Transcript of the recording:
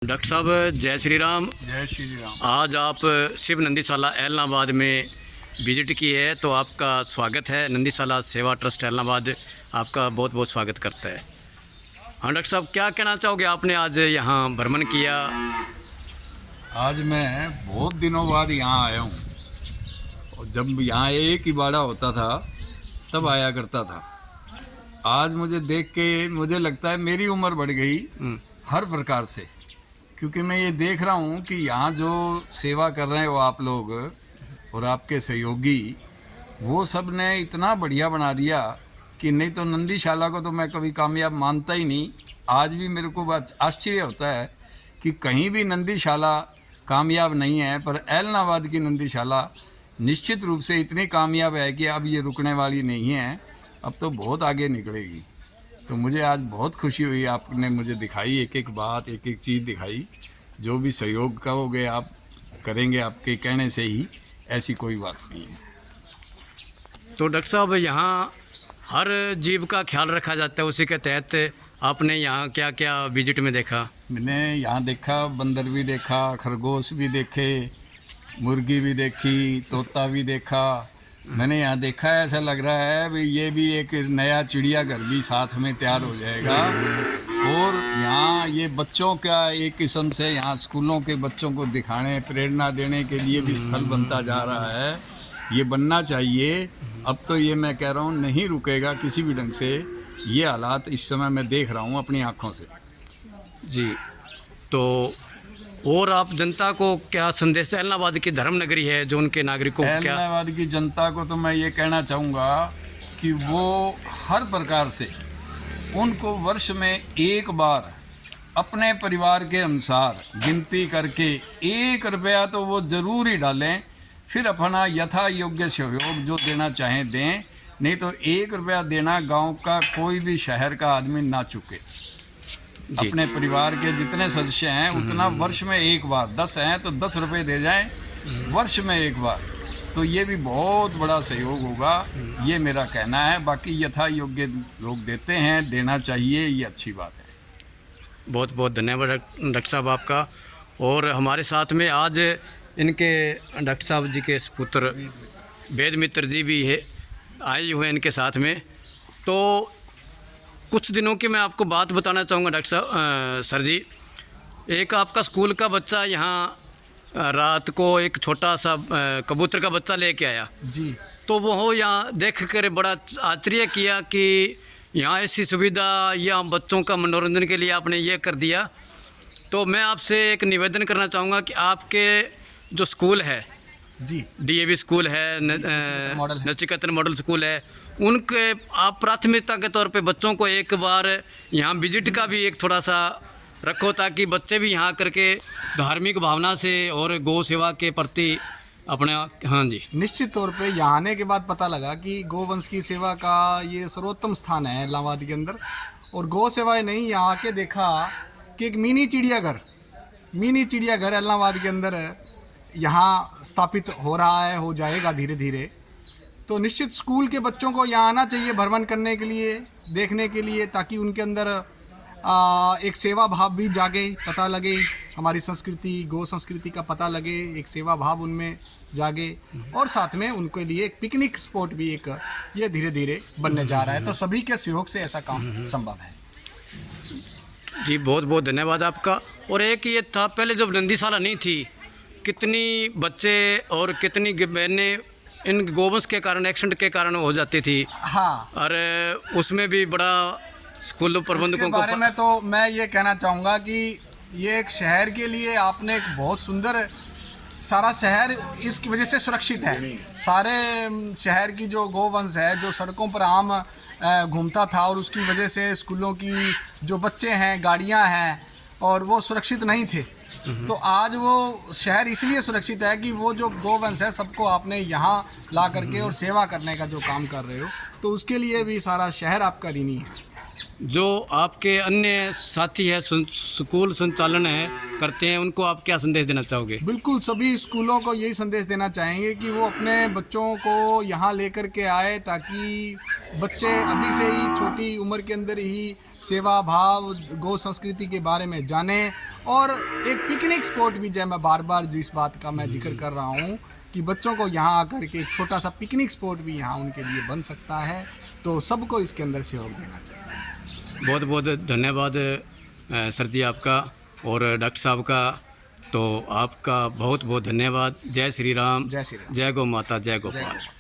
Doctor साहब जय श्री राम। जय श्री राम। आज आप शिव नंदीशाला ऐलनाबाद में विजिट की है तो आपका स्वागत है। नंदीशाला सेवा ट्रस्ट ऐलनाबाद आपका बहुत बहुत स्वागत करता है। हाँ डॉक्टर साहब, क्या कहना चाहोगे? आपने आज यहाँ भ्रमण किया। आज मैं बहुत दिनों बाद यहाँ आया हूँ और जब यहाँ एक ही बाड़ा होता था तब आया करता था। आज मुझे देख के मुझे लगता है मेरी उम्र बढ़ गई हर प्रकार से, क्योंकि मैं ये देख रहा हूँ कि यहाँ जो सेवा कर रहे हो आप लोग और आपके सहयोगी, वो सब ने इतना बढ़िया बना दिया कि नहीं तो नंदीशाला को तो मैं कभी कामयाब मानता ही नहीं। आज भी मेरे को बात आश्चर्य होता है कि कहीं भी नंदीशाला कामयाब नहीं है, पर ऐलनाबाद की नंदीशाला निश्चित रूप से इतनी कामयाब है कि अब ये रुकने वाली नहीं है, अब तो बहुत आगे निकलेगी। तो मुझे आज बहुत खुशी हुई, आपने मुझे दिखाई एक एक बात, एक एक चीज़ दिखाई। जो भी सहयोग करोगे आप करेंगे, आपके कहने से ही, ऐसी कोई बात नहीं है। तो डॉक्टर साहब यहाँ हर जीव का ख्याल रखा जाता है, उसी के तहत आपने यहाँ क्या क्या विजिट में देखा? मैंने यहाँ देखा, बंदर भी देखा, खरगोश भी देखे, मुर्गी भी देखी, तोता भी देखा। मैंने यहाँ देखा है, ऐसा लग रहा है भाई ये भी एक नया चिड़ियाघर भी साथ में तैयार हो जाएगा। और यहाँ ये बच्चों का एक किस्म से यहाँ स्कूलों के बच्चों को दिखाने, प्रेरणा देने के लिए भी स्थल बनता जा रहा है। ये बनना चाहिए। अब तो ये मैं कह रहा हूँ नहीं रुकेगा किसी भी ढंग से। ये हालात इस समय मैं देख रहा हूँ अपनी आँखों से। जी, तो और आप जनता को क्या संदेश? ऐलनाबाद की धर्म नगरी है, जो उनके नागरिकों को क्या? ऐलनाबाद की जनता को तो मैं ये कहना चाहूँगा कि वो हर प्रकार से उनको वर्ष में एक बार अपने परिवार के अनुसार गिनती करके 1 रुपया तो वो ज़रूर ही डालें, फिर अपना यथा योग्य सहयोग जो देना चाहें दें। नहीं तो 1 रुपया देना गांव का कोई भी शहर का आदमी ना चुके। अपने परिवार के जितने सदस्य हैं उतना वर्ष में एक बार, 10 हैं तो 10 रुपये दे जाएं वर्ष में एक बार, तो ये भी बहुत बड़ा सहयोग होगा। ये मेरा कहना है। बाकी यथा योग्य लोग देते हैं, देना चाहिए, ये अच्छी बात है। बहुत बहुत धन्यवाद डॉक्टर साहब आपका। और हमारे साथ में आज इनके डॉक्टर साहब जी के पुत्र वेद मित्र जी भी है, आए हुए इनके साथ में। तो कुछ दिनों की मैं आपको बात बताना चाहूँगा डॉक्टर साहब, सर जी। एक आपका स्कूल का बच्चा यहाँ रात को एक छोटा सा कबूतर का बच्चा लेके आया जी। तो वो यहाँ देख कर बड़ा आश्चर्य किया कि यहाँ ऐसी सुविधा या बच्चों का मनोरंजन के लिए आपने ये कर दिया। तो मैं आपसे एक निवेदन करना चाहूँगा कि आपके जो स्कूल है जी, डीएवी स्कूल है, नचिकेतन मॉडल स्कूल है, उनके आप प्राथमिकता के तौर पे बच्चों को एक बार यहाँ विजिट का भी एक थोड़ा सा रखो, ताकि बच्चे भी यहाँ करके धार्मिक भावना से और गौ सेवा के प्रति अपने। हाँ जी, निश्चित तौर पे यहाँ आने के बाद पता लगा कि गोवंश की सेवा का ये सर्वोत्तम स्थान है ऐलनाबाद के अंदर। और गौ सेवाएं नहीं, यहाँ आके देखा कि एक मिनी चिड़ियाघर ऐलनाबाद के अंदर यहाँ स्थापित हो रहा है, हो जाएगा धीरे धीरे। तो निश्चित स्कूल के बच्चों को यहाँ आना चाहिए भ्रमण करने के लिए, देखने के लिए, ताकि उनके अंदर एक सेवा भाव भी जागे, पता लगे हमारी संस्कृति, गौ संस्कृति का पता लगे, एक सेवा भाव उनमें जागे। और साथ में उनके लिए एक पिकनिक स्पॉट भी एक ये धीरे धीरे बनने जा रहा है। तो सभी के सहयोग से ऐसा काम संभव है। जी बहुत बहुत धन्यवाद आपका। और एक ये था, पहले जब नंदीशाला नहीं थी, कितनी बच्चे और कितनी बहनें इन गोवंश के कारण, एक्सीडेंट के कारण हो जाती थी। हाँ, और उसमें भी बड़ा स्कूल प्रबंधकों के बारे में तो मैं ये कहना चाहूँगा कि ये एक शहर के लिए आपने एक बहुत सुंदर, सारा शहर इसकी वजह से सुरक्षित है। सारे शहर की जो गोवंश है, जो सड़कों पर आम घूमता था, और उसकी वजह से स्कूलों की जो बच्चे हैं, गाड़ियाँ हैं, और वो सुरक्षित नहीं थे। तो आज वो शहर इसलिए सुरक्षित है कि वो जो गोवंश है सबको आपने यहाँ ला करके और सेवा करने का जो काम कर रहे हो, तो उसके लिए भी सारा शहर आपका ऋणी है। जो आपके अन्य साथी है स्कूल संचालन है करते हैं, उनको आप क्या संदेश देना चाहोगे? बिल्कुल, सभी स्कूलों को यही संदेश देना चाहेंगे कि वो अपने बच्चों को यहाँ लेकर के आए, ताकि बच्चे अभी से ही छोटी उम्र के अंदर ही सेवा भाव गौ संस्कृति के बारे में जाने। और एक पिकनिक स्पॉट भी जो मैं बार बार जो इस बात का मैं जिक्र कर रहा हूँ कि बच्चों को यहाँ आकर के एक छोटा सा पिकनिक स्पॉट भी यहाँ उनके लिए बन सकता है, तो सबको इसके अंदर सहयोग देना चाहिए। बहुत बहुत धन्यवाद सर जी आपका और डॉक्टर साहब का। तो आपका बहुत बहुत धन्यवाद। जय श्री राम, जय श्री राम। जय गौ माता, जय जय गोपाल। गौ।